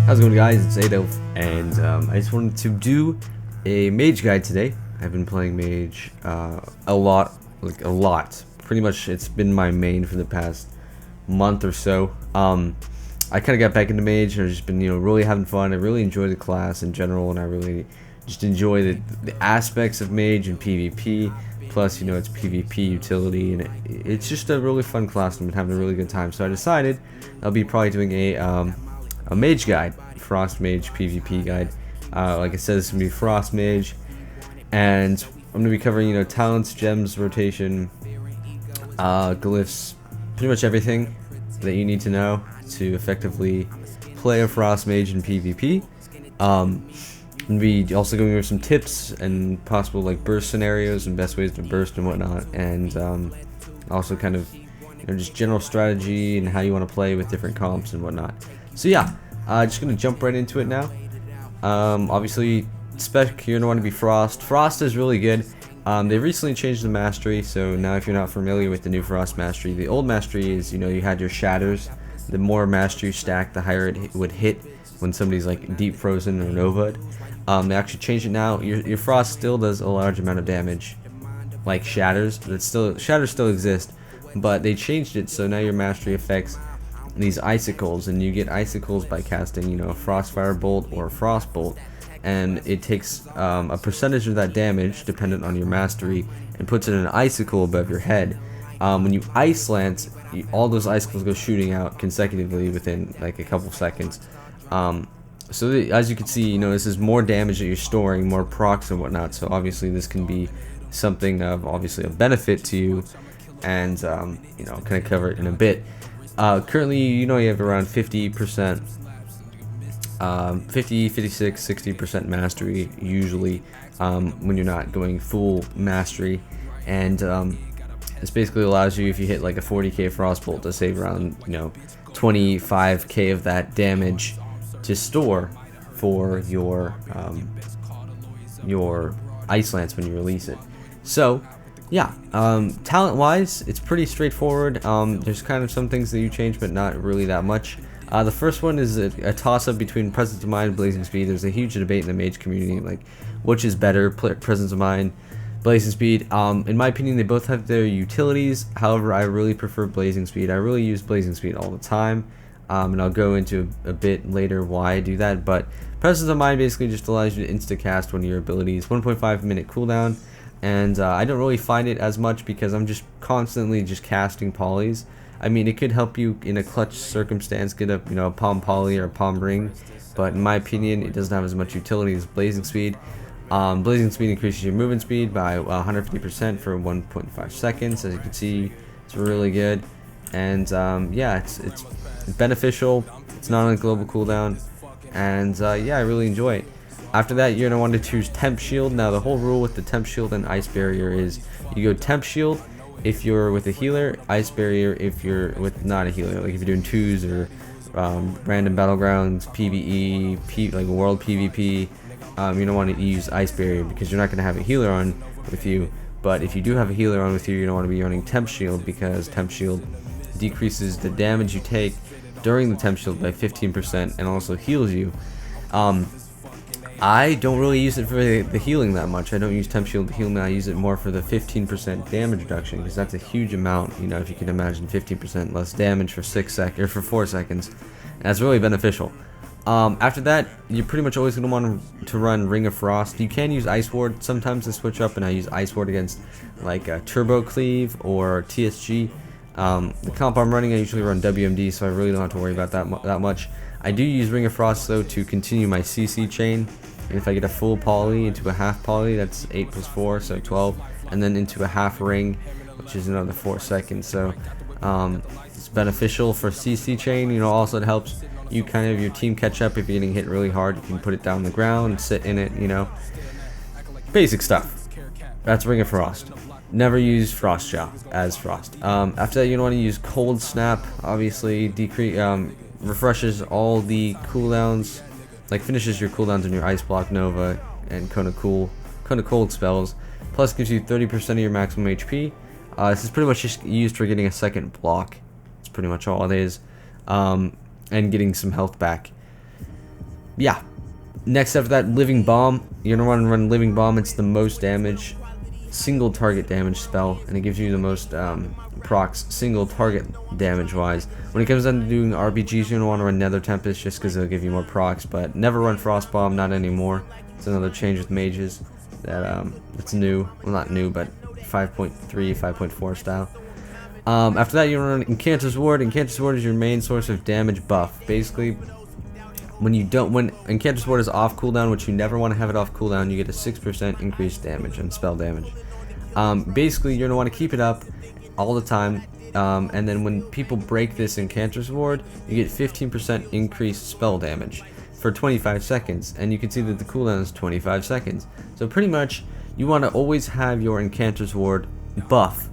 How's it going, guys? It's Adolf, and I just wanted to do a Mage guide today. I've been playing Mage a lot. Pretty much, it's been my main for the past month or so. I kind of got back into Mage, and I've just been, really having fun. I really enjoy the class in general, and I really just enjoy the aspects of Mage and PvP. Plus, it's PvP utility, and it's just a really fun class, and I've been having a really good time. So I decided I'll be probably doing a Mage guide, Frost Mage PvP guide. Like it says, it's gonna be Frost Mage, and I'm gonna be covering, talents, gems, rotation, glyphs, pretty much everything that you need to know to effectively play a Frost Mage in PvP. I'm gonna be also going over some tips and possible burst scenarios and best ways to burst and whatnot, and also kind of just general strategy and how you want to play with different comps and whatnot. So yeah, just gonna jump right into it now. Obviously, spec, you're gonna want to be Frost. Frost is really good. They recently changed the mastery, so now if you're not familiar with the new Frost mastery, the old mastery is, you had your shatters. The more mastery you stack, the higher it would hit when somebody's deep frozen or nova'd. They actually changed it now. Your Frost still does a large amount of damage, like shatters. Shatters still exist, but they changed it so now your mastery affects these icicles, and you get icicles by casting, a Frostfire Bolt or a Frost Bolt, and it takes a percentage of that damage dependent on your mastery and puts it in an icicle above your head. When you Ice Lance, all those icicles go shooting out consecutively within a couple seconds. So as you can see, this is more damage that you're storing, more procs and whatnot. So obviously this can be something of obviously a benefit to you, and kind of cover it in a bit. Currently, you have around 50%, 50, 56, 60% mastery usually when you're not going full mastery, and this basically allows you, if you hit a 40k Frostbolt, to save around 25k of that damage to store for your Ice Lance when you release it. So yeah, talent wise, it's pretty straightforward. There's kind of some things that you change, but not really that much. The first one is a toss-up between Presence of Mind and Blazing Speed. There's a huge debate in the Mage community, which is better, Presence of Mind, Blazing Speed. In my opinion, they both have their utilities. However, I really prefer Blazing Speed. I really use Blazing Speed all the time, and I'll go into a bit later why I do that. But Presence of Mind basically just allows you to insta-cast one of your abilities, 1.5 minute cooldown. And I don't really find it as much because I'm just constantly casting polys. I mean, it could help you in a clutch circumstance get a palm poly or a palm ring, but in my opinion, it doesn't have as much utility as Blazing Speed. Blazing Speed increases your movement speed by 150% for 1.5 seconds. As you can see, it's really good, and yeah, it's beneficial. It's not on a global cooldown, and yeah, I really enjoy it. After that, you're going to want to choose Temp Shield. Now, the whole rule with the Temp Shield and Ice Barrier is you go Temp Shield if you're with a healer, Ice Barrier if you're with not a healer. Like if you're doing 2s or random battlegrounds, PvE, world PvP, you don't want to use Ice Barrier because you're not going to have a healer on with you. But if you do have a healer on with you, you don't want to be running Temp Shield because Temp Shield decreases the damage you take during the Temp Shield by 15% and also heals you. I don't really use it for the healing that much. I don't use Temp Shield to heal me. I use it more for the 15% damage reduction because that's a huge amount. If you can imagine 15% less damage for 4 seconds, and that's really beneficial. After that, you're pretty much always going to want to run Ring of Frost. You can use Ice Ward sometimes to switch up, and I use Ice Ward against Turbo Cleave or TSG. The comp I'm running, I usually run WMD, so I really don't have to worry about that much. I do use Ring of Frost though to continue my CC chain. And if I get a full poly into a half poly, that's 8 plus 4, so 12, and then into a half ring, which is another 4 seconds. So it's beneficial for CC chain. Also it helps you your team catch up if you're getting hit really hard. You can put it down on the ground, sit in it. Basic stuff. That's Ring of Frost. Never use Frost Shot as Frost. After that, you want to use Cold Snap. Obviously, refreshes all the cooldowns. Finishes your cooldowns on your Ice Block, Nova, and Cone of Cold spells. Plus gives you 30% of your maximum HP. This is pretty much just used for getting a second block. That's pretty much all it is. And getting some health back. Yeah. Next after that, Living Bomb. You're gonna want to run Living Bomb. It's the most damage, single target damage spell, and it gives you the most procs single target damage wise. When it comes down to doing RPGs, you're gonna want to run Nether Tempest just because it'll give you more procs, but never run Frost Bomb, not anymore. It's another change with mages that it's new. Well, not new, but 5.3, 5.4 style. After that, you run Enchanter's Ward. Enchanter's Ward is your main source of damage buff. Basically, when Enchanter's Ward is off cooldown, which you never want to have it off cooldown, you get a 6% increased damage and spell damage. Basically, you're gonna want to keep it up all the time, and then when people break this Enchanter's Ward, you get 15% increased spell damage for 25 seconds, and you can see that the cooldown is 25 seconds. So pretty much, you want to always have your Enchanter's Ward buff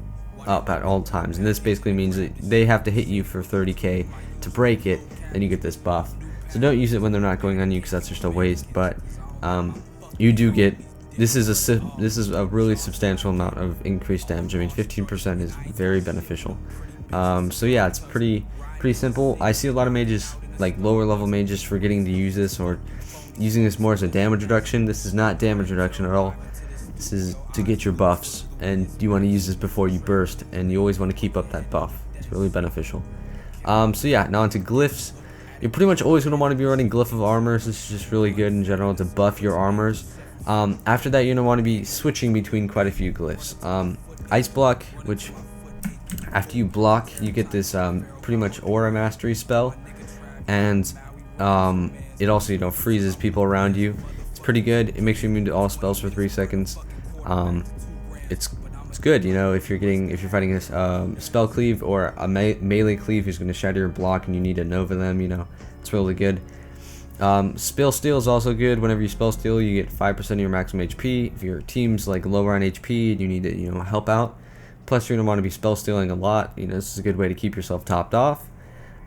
up at all times, and this basically means that they have to hit you for 30k to break it, then you get this buff. So don't use it when they're not going on you, because that's just a waste. But you do get this is a really substantial amount of increased damage. I mean, 15% is very beneficial. So yeah, it's pretty simple. I see a lot of mages, like lower level mages, forgetting to use this or using this more as a damage reduction. This is not damage reduction at all. This is to get your buffs, and you want to use this before you burst, and you always want to keep up that buff. It's really beneficial. So yeah, now onto Glyphs. You're pretty much always going to want to be running Glyph of Armors. This is just really good in general to buff your armors. After that, you're going to want to be switching between quite a few Glyphs. Ice Block, which after you block, you get this pretty much Aura Mastery spell, and it also freezes people around you. It's pretty good. It makes you immune to all spells for 3 seconds. It's good, if you're fighting a spell cleave or a melee cleave who's going to shatter your block and you need to Nova them. It's really good. Spell steal is also good. Whenever you spell steal, you get 5% of your maximum HP. If your team's like lower on HP and you need to help out, plus you're going to want to be spell stealing a lot. This is a good way to keep yourself topped off.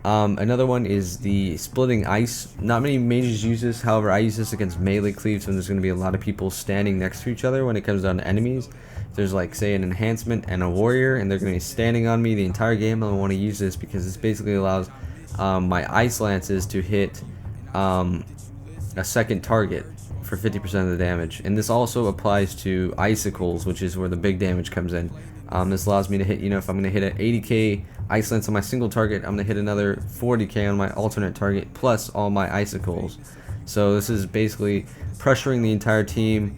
Another one is the splitting ice. Not many mages use this, however I use this against melee cleaves when there's going to be a lot of people standing next to each other when it comes down to enemies. If there's like say an enhancement and a warrior and they're going to be standing on me the entire game, I want to use this because this basically allows my ice lances to hit a second target for 50% of the damage. And this also applies to icicles, which is where the big damage comes in. This allows me to hit, if I'm going to hit an 80k ice lance on my single target, I'm going to hit another 40k on my alternate target, plus all my icicles. So this is basically pressuring the entire team,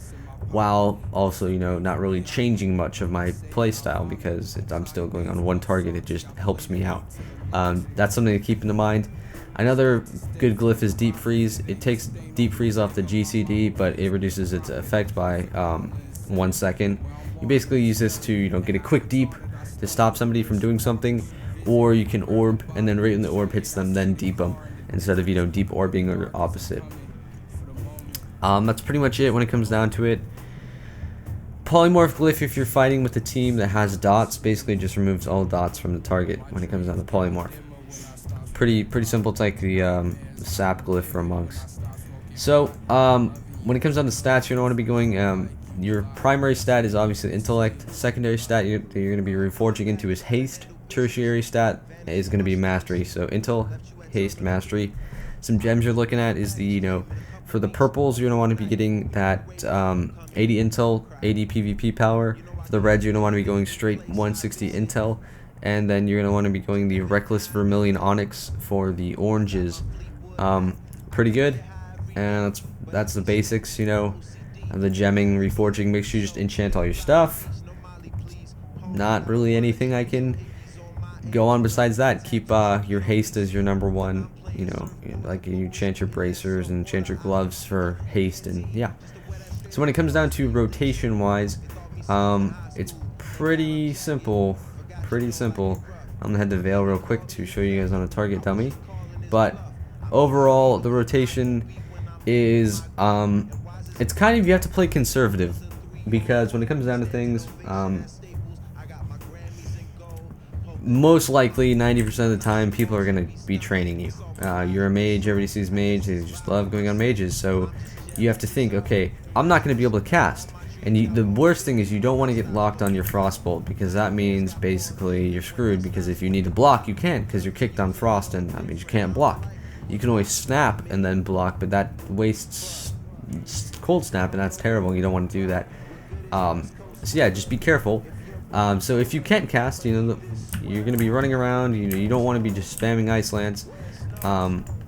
while also, not really changing much of my playstyle because I'm still going on one target. It just helps me out. That's something to keep in mind. Another good glyph is Deep Freeze. It takes Deep Freeze off the GCD, but it reduces its effect by 1 second. You basically use this to get a quick deep to stop somebody from doing something, or you can orb, and then right when the orb hits them, then deep them instead of deep orbing or opposite. That's pretty much it when it comes down to it. Polymorph Glyph, if you're fighting with a team that has dots, basically just removes all dots from the target when it comes down to polymorph. Pretty simple. It's like the sap glyph for monks. So when it comes down to stats, you don't want to be going. Your primary stat is obviously intellect. Secondary stat you're going to be reforging into is haste. Tertiary stat is going to be mastery. So intel, haste, mastery. Some gems you're looking at is the for the purples, you're going to want to be getting that 80 intel, 80 PvP power. For the reds, you're going to want to be going straight 160 intel. And then you're going to want to be going the Reckless Vermilion Onyx for the oranges. Pretty good. And that's the basics, of the gemming, reforging. Make sure you just enchant all your stuff. Not really anything I can go on besides that. Keep your haste as your number one. Like you enchant your bracers and enchant your gloves for haste, and yeah. So when it comes down to rotation wise, it's pretty simple. I'm gonna head to Veil real quick to show you guys on a target dummy. But overall, the rotation is it's kind of, you have to play conservative, because when it comes down to things, most likely 90% of the time people are going to be training you. You're a mage, everybody sees mage, they just love going on mages, so you have to think, okay, I'm not going to be able to cast. And the worst thing is you don't want to get locked on your Frostbolt, because that means basically you're screwed, because if you need to block, you can't, because you're kicked on Frost, and that means you can't block. You can always snap and then block, but that wastes cold snap, and that's terrible. You don't want to do that. So yeah, just be careful. So if you can't cast, you're going to be running around. You don't want to be just spamming Ice Lance,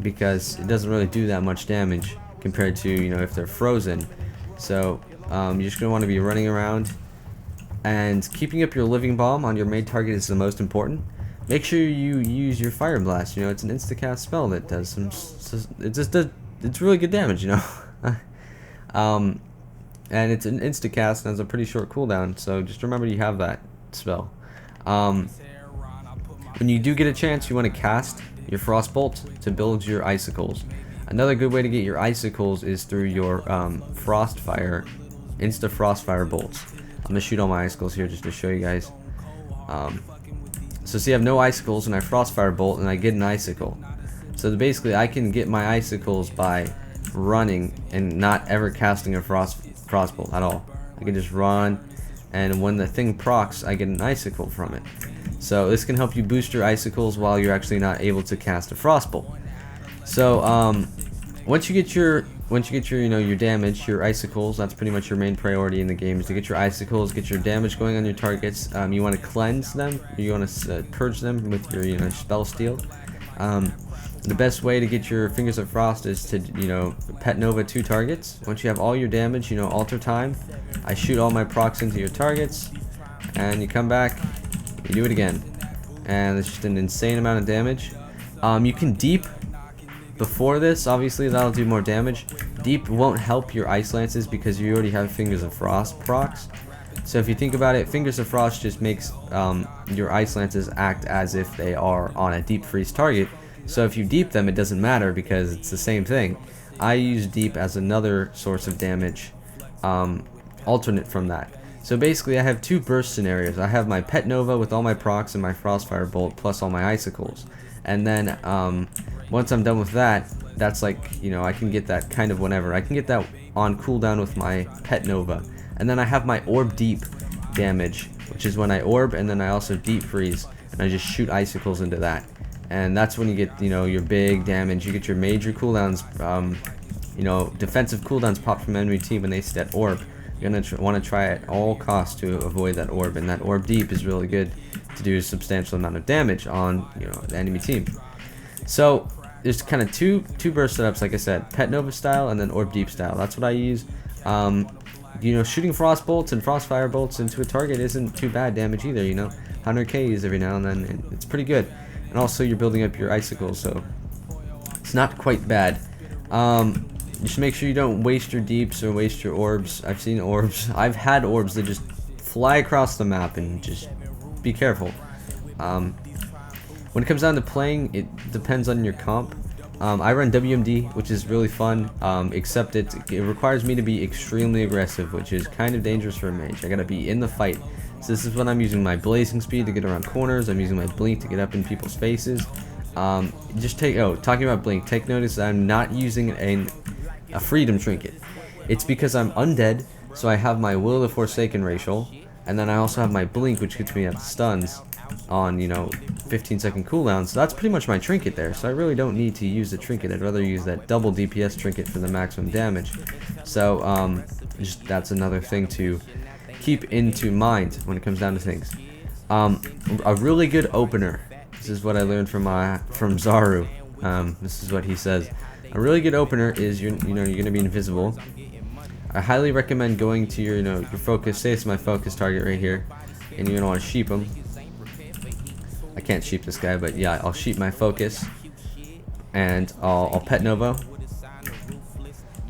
because it doesn't really do that much damage compared to if they're frozen. So you're just going to want to be running around, and keeping up your Living Bomb on your main target is the most important. Make sure you use your Fire Blast. It's an insta-cast spell that does some. It's really good damage. And it's an insta-cast and has a pretty short cooldown. So just remember you have that spell. When you do get a chance, you want to cast your Frostbolt to build your Icicles. Another good way to get your Icicles is through your Frostfire, insta Frostfire bolts. I'm gonna shoot all my Icicles here just to show you guys. So see, I have no Icicles, and I Frostfire bolt, and I get an Icicle. So basically, I can get my Icicles by running and not ever casting a Frostbolt at all. I can just run, and when the thing procs, I get an Icicle from it. So this can help you boost your Icicles while you're actually not able to cast a Frostbolt. So once you get your your damage, your Icicles, that's pretty much your main priority in the game, is to get your Icicles, get your damage going on your targets. You want to cleanse them, you want to purge them with your spell steal. The best way to get your Fingers of Frost is to Pet Nova 2 targets. Once you have all your damage, alter time. I shoot all my procs into your targets, and you come back, you do it again, and it's just an insane amount of damage. You can deep before this, obviously that'll do more damage. Deep won't help your Ice Lances because you already have Fingers of Frost procs. So if you think about it, Fingers of Frost just makes your Ice Lances act as if they are on a deep freeze target. So if you deep them, it doesn't matter because it's the same thing. I use deep as another source of damage, alternate from that. So basically I have two burst scenarios. I have my Pet Nova with all my procs and my Frostfire Bolt plus all my Icicles. And then once I'm done with that, that's like, I can get that kind of whenever. I can get that on cooldown with my Pet Nova. And then I have my Orb Deep damage, which is when I Orb and then I also Deep Freeze, and I just shoot Icicles into that. And that's when you get, your big damage. You get your major cooldowns, defensive cooldowns pop from enemy team when they set Orb. You're going to want to try at all costs to avoid that Orb, and that Orb Deep is really good to do a substantial amount of damage on, the enemy team. So there's kind of two burst setups, like I said, Pet Nova style and then Orb Deep style. That's what I use. Shooting Frost Bolts and Frostfire Bolts into a target isn't too bad damage either, 100 Ks every now and then, it's pretty good. And also you're building up your Icicles, so it's not quite bad. Just make sure you don't waste your deeps or waste your orbs. I've seen orbs. I've had orbs that just fly across the map, and just be careful. When it comes down to playing, it depends on your comp. I run WMD, which is really fun, except it requires me to be extremely aggressive, which is kind of dangerous for a mage. I gotta be in the fight. So this is when I'm using my blazing speed to get around corners. I'm using my blink to get up in people's faces. Talking about blink, take notice that I'm not using a freedom trinket. It's because I'm undead, so I have my Will of the Forsaken racial, and then I also have my blink, which gets me up stuns on 15-second cooldown. So that's pretty much my trinket there. So I really don't need to use the trinket. I'd rather use that double DPS trinket for the maximum damage. So that's another thing to keep into mind when it comes down to things. A really good opener. This is what I learned from Zaru. This is what he says. A really good opener is you're gonna be invisible. I highly recommend going to your focus. Say it's my focus target right here, and you're gonna want to sheep him. I can't sheep this guy, but yeah, I'll sheep my focus, and I'll Pet Nova.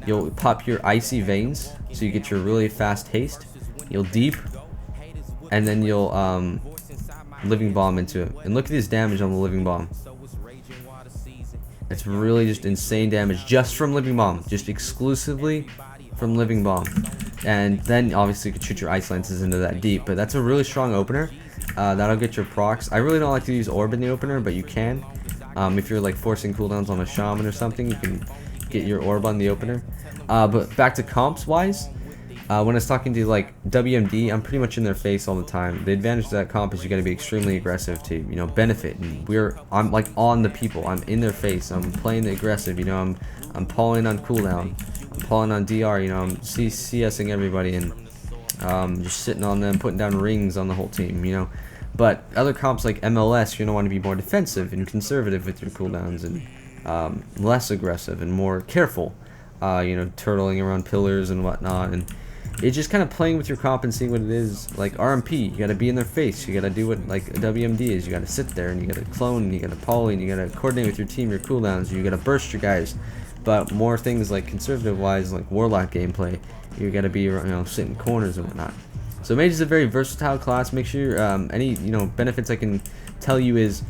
You'll pop your Icy Veins, so you get your really fast haste. You'll deep, and then you'll Living Bomb into it. And look at this damage on the Living Bomb. It's really just insane damage just from Living Bomb, just exclusively from Living Bomb. And then obviously you can shoot your Ice Lances into that deep, but that's a really strong opener. That'll get your procs. I really don't like to use Orb in the opener, but you can. If you're like forcing cooldowns on a Shaman or something, you can get your Orb on the opener. But back to comps wise, When I was talking to like WMD, I'm pretty much in their face all the time. The advantage of that comp is you got to be extremely aggressive to, you know, benefit. And I'm like on the people. I'm in their face. I'm playing the aggressive. You know, I'm pulling on cooldown. I'm pulling on DR. You know, I'm CSing everybody and just sitting on them, putting down rings on the whole team. You know, but other comps like MLS, you're gonna want to be more defensive and conservative with your cooldowns and less aggressive and more careful. You know, turtling around pillars and whatnot, and it's just kind of playing with your comp and seeing what it is. Like RMP, you gotta be in their face. You gotta do what like WMD is. You gotta sit there and you gotta clone and you gotta poly and you gotta coordinate with your team, your cooldowns. You gotta burst your guys. But more things like conservative wise, like Warlock gameplay, you gotta be, you know, sitting corners and whatnot. So Mage is a very versatile class. Make sure any, you know, benefits I can tell you is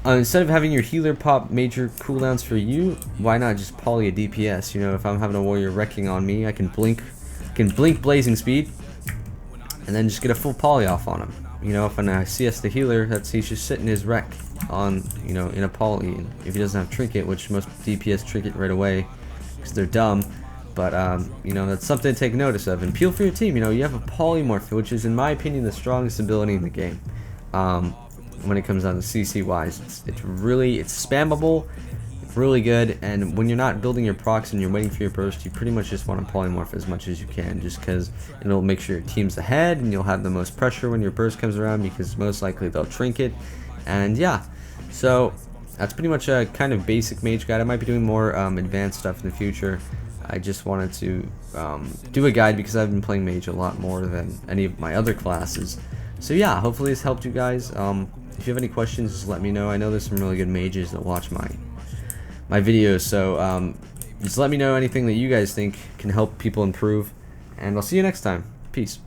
instead of having your healer pop major cooldowns for you, why not just poly a DPS? You know, if I'm having a warrior wrecking on me, I can blink blazing speed and then just get a full poly off on him. You know, if I CS the healer, he's just sitting his wreck on, you know, in a poly, and if he doesn't have trinket, which most DPS trinket right away because they're dumb, but you know, that's something to take notice of. And peel for your team. You know, you have a polymorph, which is in my opinion the strongest ability in the game. When it comes down to CC wise, it's spammable, really good, and when you're not building your procs and you're waiting for your burst, you pretty much just want to polymorph as much as you can, just because it'll make sure your team's ahead and you'll have the most pressure when your burst comes around, because most likely they'll trinket. And yeah, so that's pretty much a kind of basic Mage guide. I might be doing more advanced stuff in the future. I just wanted to do a guide because I've been playing Mage a lot more than any of my other classes. So yeah, hopefully this helped you guys. If you have any questions, just let me know. I know there's some really good mages that watch my videos, so just let me know anything that you guys think can help people improve, and I'll see you next time. Peace.